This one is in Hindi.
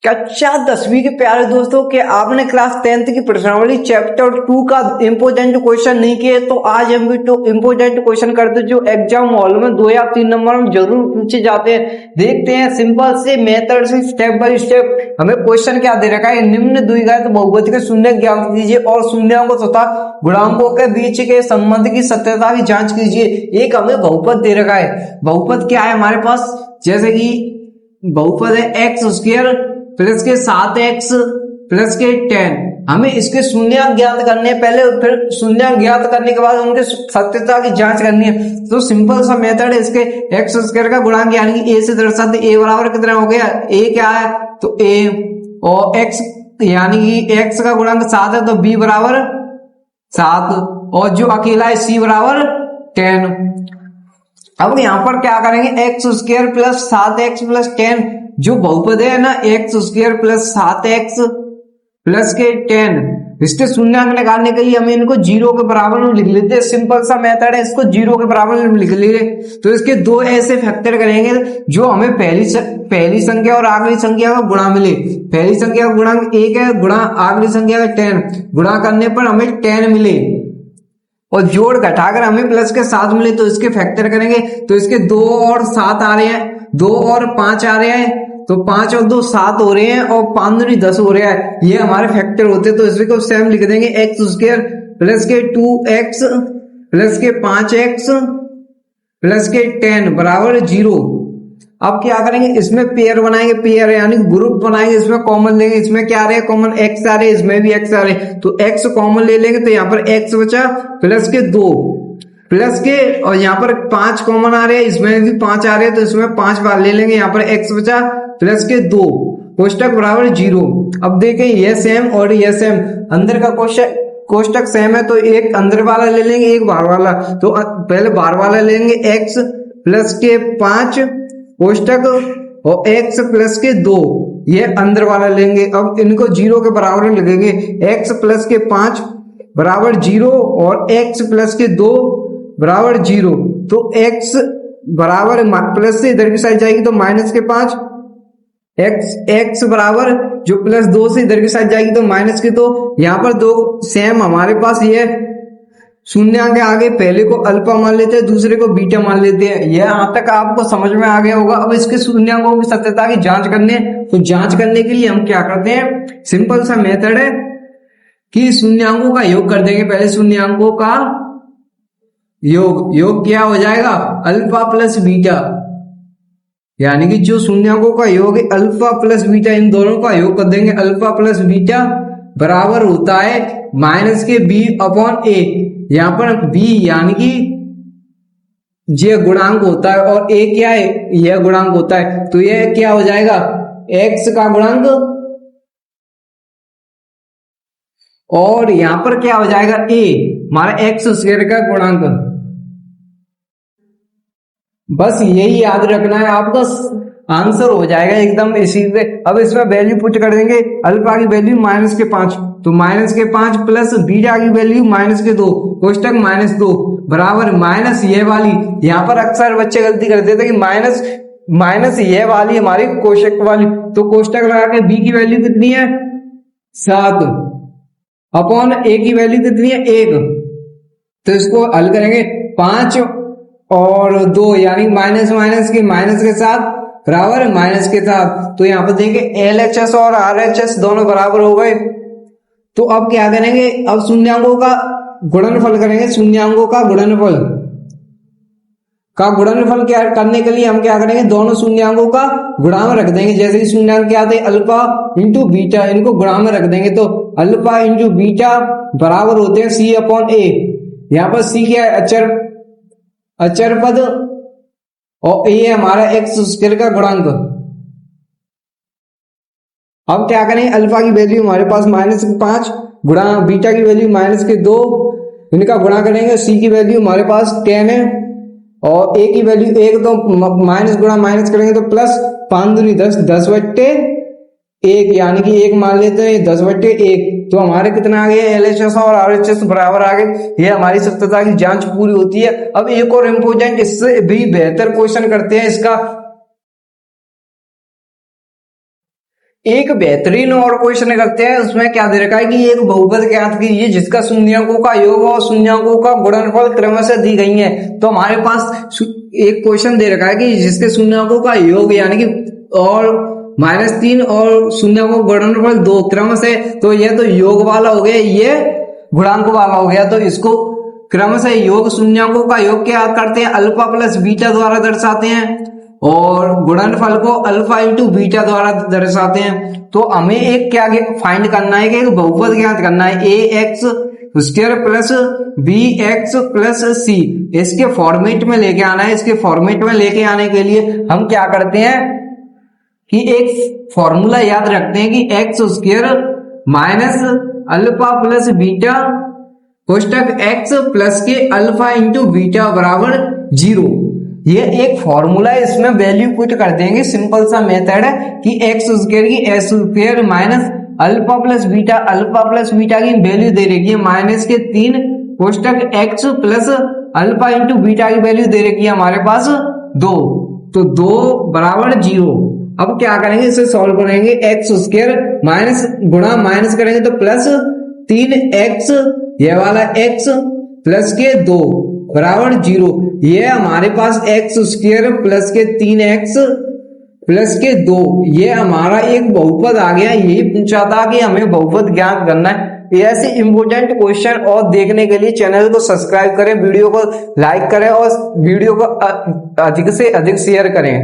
कक्षा 10वीं के प्यारे दोस्तों के आपने क्लास 10th की प्रश्नावली चैप्टर 2 का इंपोर्टेंट क्वेश्चन नहीं किए तो आज हम भी तो इंपोर्टेंट क्वेश्चन करते जो एग्जाम हॉल में 2 या 3 नंबर में जरूर पूछे जाते हैं। देखते हैं सिंपल से मेथड से स्टेप बाय स्टेप हमें क्वेश्चन क्या दे रखा है। निम्न द्विघात बहुपद के शून्य ज्ञात कीजिए और शून्यों तथा गुणांकों के बीच के संबंध की सत्यता की जांच कीजिए। एक हमें बहुपद दे रखा है। बहुपद क्या है हमारे पास, जैसे कि बहुपद है एक्स स्क्वायर प्लस के 7x प्लस के 10। हमें इसके शून्य ज्ञात करने पहले, फिर शून्य ज्ञात करने के बाद उनके सत्यता की जांच करनी है। तो सिंपल सा मेथड है इसके, एक्स स्क्वायर का गुणांक यानी कि a से दर्शाते, a बराबर कितना हो गया, a क्या है तो a, और x यानी कि x का गुणांक 7 है तो b बराबर 7, और जो अकेला है c बराबर 10। अब यहां पर क्या करेंगे, x square plus 7x plus 10 जो बहुपद है ना, x square plus 7x plus के 10, इसके शून्यांक निकालने के लिए हमें इनको जीरो के बराबर में लिख लेते हैं। सिंपल सा मेथड है, इसको जीरो के बराबर में लिख लिए तो इसके दो ऐसे फैक्टर करेंगे जो हमें पहली संख्या और आखिरी संख्या का गुणा मिले। पहली संख्या का गुणांक 1 है, गुणा आखिरी संख्या का 10, गुणा करने पर हमें 10 मिले और जोड़ घटाकर हमें प्लस के 7 मिले तो इसके फैक्टर करेंगे। तो इसके 2 और 7 आ रहे हैं, 2 और 5 आ रहे हैं तो 5 और 2 7 हो रहे हैं और 5 दूनी 10 हो रहा है। ये हमारे फैक्टर होते हैं तो इसको सेम लिख देंगे, एक्स स्क्वायर प्लस के 2x प्लस के 5x प्लस के 10 बराबर 0। अब क्या करेंगे, इसमें पेयर बनाएंगे, पेयर यानी ग्रुप बनाएंगे, इसमें कॉमन लेंगे। इसमें क्या आ रहे हैं कॉमन, x आ रहे, इसमें भी x आ रहे, तो x कॉमन ले लेंगे तो यहाँ पर x बचा प्लस के 2 प्लस के, और यहाँ पर 5 कॉमन आ रहे हैं, इसमें भी 5 आ रहे हैं तो इसमें 5 बार ले लेंगे। यहाँ पर x बचा प्लस के 2 कोष्टक बराबर 0। अब देखें ये सेम और ये सेम, अंदर का कोष्टक सेम है तो एक अंदर वाला ले लेंगे, एक बाहर वाला। तो पहले बाहर वाला लेंगे x प्लस के 5 कोष्टक और x प्लस के 2 ये अंदर वाला लेंगे। अब इनको 0 के बराबर लिखेंगे, x प्लस के 5 बराबर 0 और x प्लस के 2 बराबर 0। तो x बराबर प्लस से इधर की साइड जाएगी तो माइनस के 5, x बराबर जो प्लस 2 से इधर की साइड जाएगी तो माइनस के 2। यहाँ पर दो सेम हमारे पास ये शून्य के आगे पहले को अल्फा मान लेते हैं, दूसरे को बीटा मान लेते हैं। यह यहां तक आपको समझ में आ गया होगा। अब इसके शून्यांकों की सत्यता की जांच करनी है तो जांच करने के लिए हम क्या करते हैं, सिंपल सा मेथड है कि शून्यांकों का योग कर देंगे। पहले शून्यांकों का योग क्या हो जाएगा, अल्फा प्लस बीटा, यानी कि जो शून्यांकों का योग है अल्फा प्लस बीटा, इन दोनों का योग कर देंगे। अल्फा प्लस बीटा बराबर होता है माइनस के b अपॉन a। यहाँ पर b यानी कि ये गुणांक होता है और a क्या है, यह गुणांक होता है। तो यह क्या हो जाएगा, x का गुणांक, और यहां पर क्या हो जाएगा a हमारा एक्स स्क्वायर का गुणांक। बस यही याद रखना है आपको, आंसर हो जाएगा एकदम इसी से। अब इसमें वैल्यू पुट कर देंगे, अल्फा की वैल्यू माइनस के 5 तो माइनस के 5 प्लस बीटा की वैल्यू माइनस के 2 कोष्टक माइनस 2 बराबर माइनस ये वाली। यहाँ पर अक्सर बच्चे गलती कर देते कि माइनस ये वाली हमारी कोष्टक वाली, तो कोष्टक लगा के b की वैल्यू कितनी है 7 अपॉन a की वैल्यू कितनी है 1। तो इसको हल करेंगे, 5 और 2 यानी माइनस माइनस के माइनस के साथ बराबर माइनस के साथ। तो यहाँ पर देखिए LHS और RHS दोनों बराबर हो गए। तो अब क्या करेंगे, अब शून्यांकों का गुणनफल करेंगे। शून्यांकों का गुणनफल क्या करने के लिए हम क्या करेंगे, दोनों शून्यांकों का गुणा में रख देंगे। जैसे कि शून्यांक क्या थे, अल्फा इंटू बीटा, इनको गुणा में रख देंगे तो अल्फा इंटू बीटा बराबर होते हैं c अपॉन a। यहाँ पर c क्या है, अचर पद, और a है हमारा एक्स स्क्वायर का गुणांक। अब क्या करें, अल्फा की वैल्यू हमारे पास माइनस 5 गुणा बीटा की वैल्यू माइनस के 2, इनका गुणा करेंगे। c की वैल्यू हमारे पास 10 है और a की वैल्यू 1, तो माइनस गुणा माइनस करेंगे तो प्लस 5 दूनी 10, 10/1 यानी कि 1 मान लेते हैं 10/1। तो हमारे कितना आ गया, LHS और RHS बराबर आ गए। ये हमारी सत्यता की जांच पूरी होती है। अब एक और इम्पोर्टेंट, इससे भी बेहतर क्वेश्चन करते हैं इसका, एक बेहतरीन और क्वेश्चन करते हैं। उसमें क्या दे रखा है कि एक बहुपद ज्ञात कीजिए जिसका शून्यकों का योग और शून्यकों का गुणनफल क्रमशः दी गई है। तो हमारे पास एक क्वेश्चन दे रखा है कि जिसके शून्यकों का योग यानी कि और -3 और शून्यकों का गुणनफल 2 क्रम से, तो यह तो योग वाला हो गया, ये गुणांक वाला हो गया। तो इसको क्रम से योग शून्यकों का योग क्या करते हैं, अल्फा प्लस बीटा द्वारा दर्शाते हैं और गुणनफल को अल्फा इंटू बीटा द्वारा दर्शाते हैं। तो हमें एक क्या फाइंड करना है कि एक बहुपद ज्ञात करना है, A X square plus B X plus C. इसके फॉर्मेट में लेके आना है। इसके फॉर्मेट में लेके आने के लिए हम क्या करते हैं कि एक फॉर्मूला याद रखते हैं कि X square minus alpha plus beta कोष्टक एक्स प्लस के अल्फा इंटू बीटा बराबर 0। ये एक फॉर्मूला है, इसमें वैल्यू पुट कर देंगे। सिंपल सा मेथड है कि एक्स स्क्वायर की S square minus alpha plus beta की वैल्यू दे रखी है -3 कोष्टक X plus alpha into beta की वैल्यू दे रखी है हमारे पास 2, तो 2 बराबर 0। अब क्या करेंगे, इसे सॉल्व करेंगे। एक्स स्क्वायर माइनस गुणा माइनस करेंगे तो प्लस 3x, ये वाला x प्लस के 2 बराबर 0। ये हमारे पास एक्स स्क्वायर प्लस के 3x प्लस के 2, ये हमारा एक बहुपद आ गया। यही पूछा था कि हमें बहुपद ज्ञात करना है। ऐसे इंपोर्टेंट क्वेश्चन और देखने के लिए चैनल को सब्सक्राइब करें, वीडियो को लाइक करें और वीडियो को अधिक से अधिक शेयर करें।